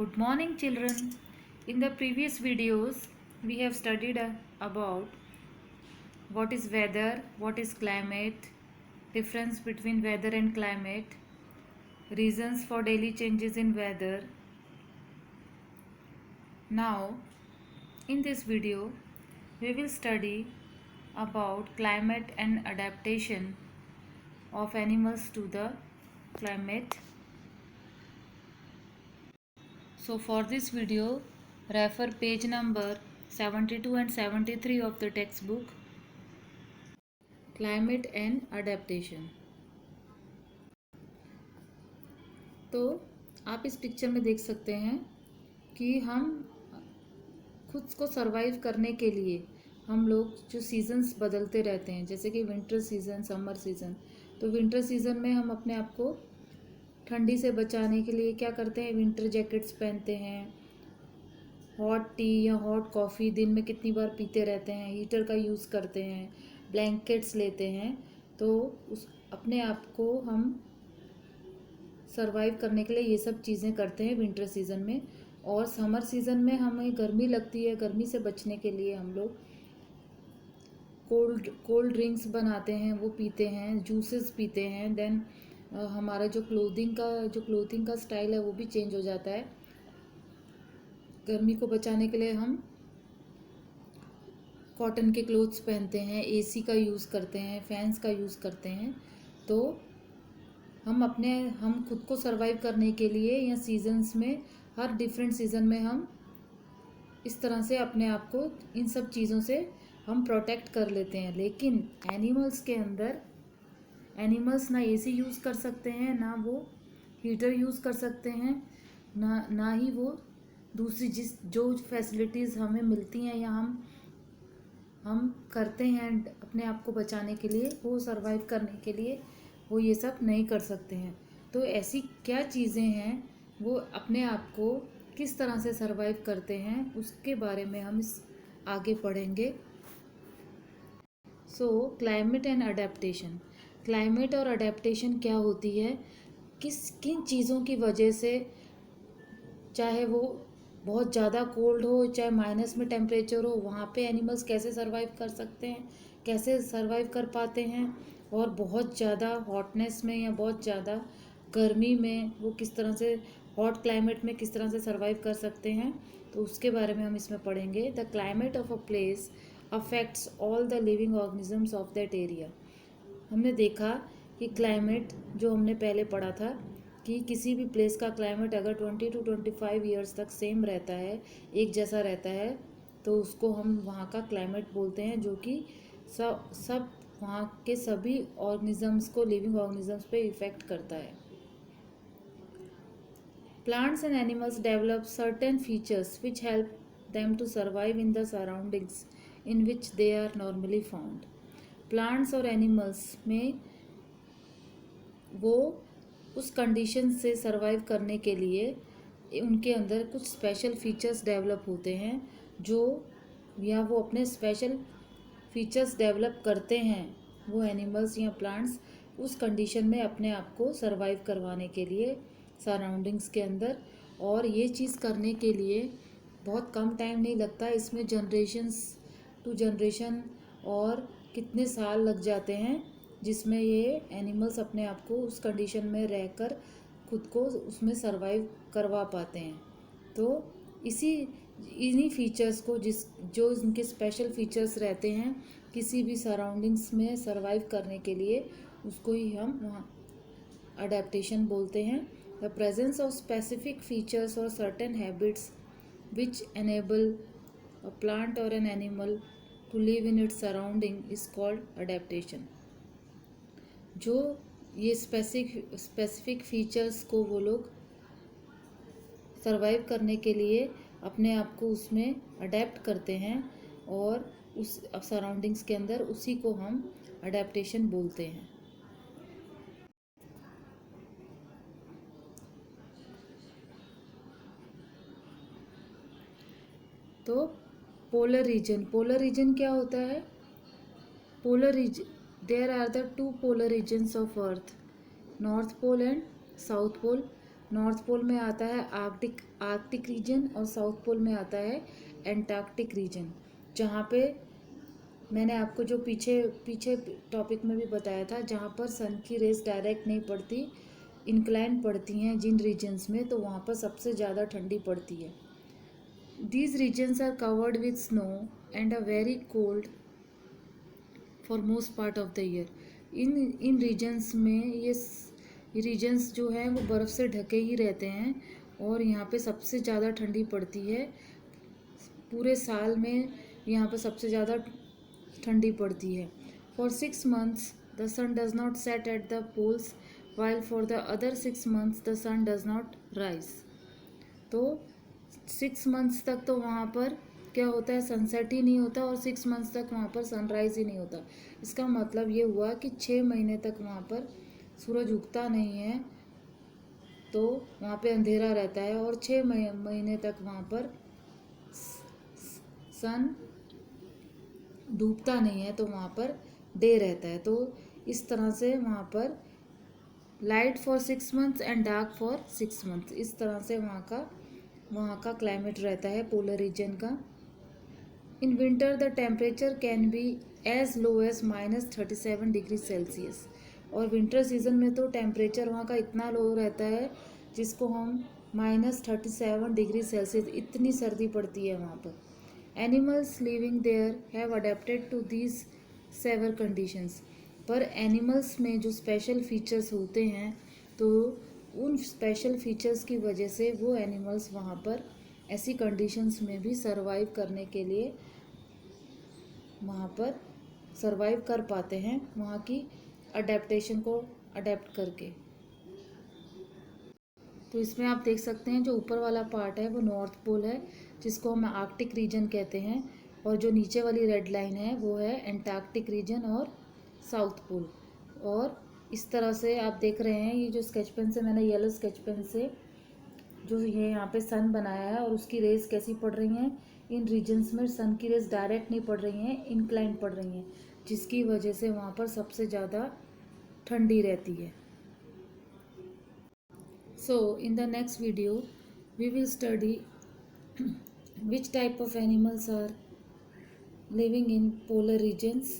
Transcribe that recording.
Good morning, children. In the previous videos, we have studied about what is weather, what is climate, difference between weather and climate, reasons for daily changes in weather. Now, in this video, we will study about climate and adaptation of animals to the climate. So for this video, refer page number 72 and 73 of the textbook, Climate and Adaptation. तो आप इस picture में देख सकते हैं कि हम खुद को सरवाइव करने के लिए हम लोग जो सीजन्स बदलते रहते हैं, जैसे कि विंटर सीज़न, समर सीज़न। तो विंटर सीज़न में हम अपने आप को ठंडी से बचाने के लिए क्या करते हैं, विंटर जैकेट्स पहनते हैं, हॉट टी या हॉट कॉफ़ी दिन में कितनी बार पीते रहते हैं, हीटर का यूज़ करते हैं, ब्लैंकेट्स लेते हैं। तो उस अपने आप को हम सरवाइव करने के लिए ये सब चीज़ें करते हैं विंटर सीज़न में। और समर सीज़न में हमें गर्मी लगती है, गर्मी से बचने के लिए हम लोग कोल्ड ड्रिंक्स बनाते हैं, वो पीते हैं, जूसेस पीते हैं। देन हमारा जो क्लोथिंग का स्टाइल है वो भी चेंज हो जाता है। गर्मी को बचाने के लिए हम कॉटन के क्लोथ्स पहनते हैं, एसी का यूज़ करते हैं, फैंस का यूज़ करते हैं। तो हम खुद को सरवाइव करने के लिए या सीजन्स में, हर डिफरेंट सीज़न में हम इस तरह से अपने आप को इन सब चीज़ों से हम प्रोटेक्ट कर लेते हैं। लेकिन एनिमल्स के अंदर, एनिमल्स ना एसी यूज़ कर सकते हैं, ना वो हीटर यूज़ कर सकते हैं, ना ही वो दूसरी जो फैसिलिटीज़ हमें मिलती हैं या हम करते हैं अपने आप को बचाने के लिए, वो सरवाइव करने के लिए वो ये सब नहीं कर सकते हैं। तो ऐसी क्या चीज़ें हैं, वो अपने आप को किस तरह से सरवाइव करते हैं, उसके बारे में हम इस आगे पढ़ेंगे। सो क्लाइमेट एंड अडेप्टेशन। क्लाइमेट और अडेप्टेशन क्या होती है, किन चीज़ों की वजह से, चाहे वो बहुत ज़्यादा कोल्ड हो, चाहे माइनस में टेम्परेचर हो, वहाँ पे एनिमल्स कैसे सरवाइव कर सकते हैं, कैसे सरवाइव कर पाते हैं। और बहुत ज़्यादा हॉटनेस में या बहुत ज़्यादा गर्मी में वो किस तरह से, हॉट क्लाइमेट में किस तरह से सरवाइव कर सकते हैं, तो उसके बारे में हम इसमें पढ़ेंगे। The climate of a place affects all the living organisms of that area. हमने देखा कि क्लाइमेट, जो हमने पहले पढ़ा था कि किसी भी प्लेस का क्लाइमेट अगर 20 to 25 ईयर्स तक सेम रहता है, एक जैसा रहता है, तो उसको हम वहाँ का क्लाइमेट बोलते हैं, जो कि सब वहाँ के सभी ऑर्गेनिजम्स को, लिविंग ऑर्गेनिजम्स पे इफ़ेक्ट करता है। Plants and animals develop certain features which help them to survive in the surroundings in which they are normally found. Plants और animals में वो उस कंडीशन से सरवाइव करने के लिए उनके अंदर कुछ स्पेशल फीचर्स डेवलप होते हैं, या वो अपने स्पेशल फीचर्स डेवलप करते हैं, वो एनिमल्स या प्लांट्स उस कंडीशन में अपने आप को सरवाइव करवाने के लिए सराउंडिंग्स के अंदर। और ये चीज़ करने के लिए बहुत कम टाइम नहीं लगता, इसमें जनरेशन्स टू जनरेशन और कितने साल लग जाते हैं, जिसमें ये एनिमल्स अपने आप को उस कंडीशन में रहकर खुद को उसमें सरवाइव करवा पाते हैं। तो इन्हीं फीचर्स को, जो इनके स्पेशल फीचर्स रहते हैं किसी भी सराउंडिंग्स में सरवाइव करने के लिए, उसको ही हम वहाँ अडेप्टेशन बोलते हैं। The presence of specific features और certain habits which enable a plant और an animal to live in its surrounding is called adaptation. जो ये स्पेसिफिक फीचर्स को वो लोग सरवाइव करने के लिए अपने आप को उसमें अडेप्ट करते हैं, और उस सराउंडिंग्स के अंदर, उसी को हम अडेप्टेशन बोलते हैं। तो पोलर रीजन क्या होता है? There are the 2 polar regions of earth, north pole and south pole. North pole में आता है आर्कटिक रीजन और साउथ पोल में आता है एंटार्क्टिक रीजन, जहाँ पे मैंने आपको जो पीछे पीछे टॉपिक में भी बताया था, जहाँ पर सन की रेस डायरेक्ट नहीं पड़ती, इंक्लाइन पड़ती हैं जिन रीजन्स में, तो वहाँ पर सबसे ज़्यादा ठंडी पड़ती है। These regions are covered with snow and are very cold for most part of the year. इन रीजन्स में ये रीजन्स जो है वो बर्फ़ से ढके ही रहते हैं और यहाँ पे सबसे ज़्यादा ठंडी पड़ती है। पूरे साल में यहाँ पे सबसे ज़्यादा ठंडी पड़ती है। For 6 months the sun does not set at the poles, while for the other 6 months the sun does not rise. तो 6 मंथ्स तक तो वहाँ पर क्या होता है, सनसेट ही नहीं होता, और 6 मंथ्स तक वहाँ पर सनराइज़ ही नहीं होता। इसका मतलब ये हुआ कि 6 महीने तक वहाँ पर सूरज उगता नहीं है, तो वहाँ पे अंधेरा रहता है, और 6 महीने तक वहाँ पर सन डूबता नहीं है, तो वहाँ पर डे रहता है। तो इस तरह से वहाँ पर light for 6 months and dark for 6 months, इस तरह से वहाँ का क्लाइमेट रहता है पोलर रीजन का। In winter the temperature can be as low as -37 degree Celsius, और विंटर सीजन में तो टेम्परेचर वहाँ का इतना लो रहता है जिसको हम -37 डिग्री सेल्सियस, इतनी सर्दी पड़ती है वहाँ पर। Animals living there have adapted to these severe conditions, पर एनिमल्स में जो स्पेशल फीचर्स होते हैं, तो उन स्पेशल फीचर्स की वजह से वो एनिमल्स वहाँ पर ऐसी कंडीशंस में भी सरवाइव करने के लिए वहाँ पर सरवाइव कर पाते हैं, वहाँ की अडेप्टेशन को अडेप्ट करके। तो इसमें आप देख सकते हैं जो ऊपर वाला पार्ट है वो नॉर्थ पोल है, जिसको हम आर्कटिक रीजन कहते हैं, और जो नीचे वाली रेड लाइन है वो है एंटार्क्टिक रीजन और साउथ पोल। और इस तरह से आप देख रहे हैं, ये जो स्केच पेन से मैंने येलो स्केच पेन से जो ये यहाँ पे सन बनाया है और उसकी रेस कैसी पड़ रही हैं, इन रीजन्स में सन की रेस डायरेक्ट नहीं पड़ रही हैं, इंक्लाइन पड़ रही हैं, जिसकी वजह से वहाँ पर सबसे ज़्यादा ठंडी रहती है। So in the next video we will study which type of animals are living in polar regions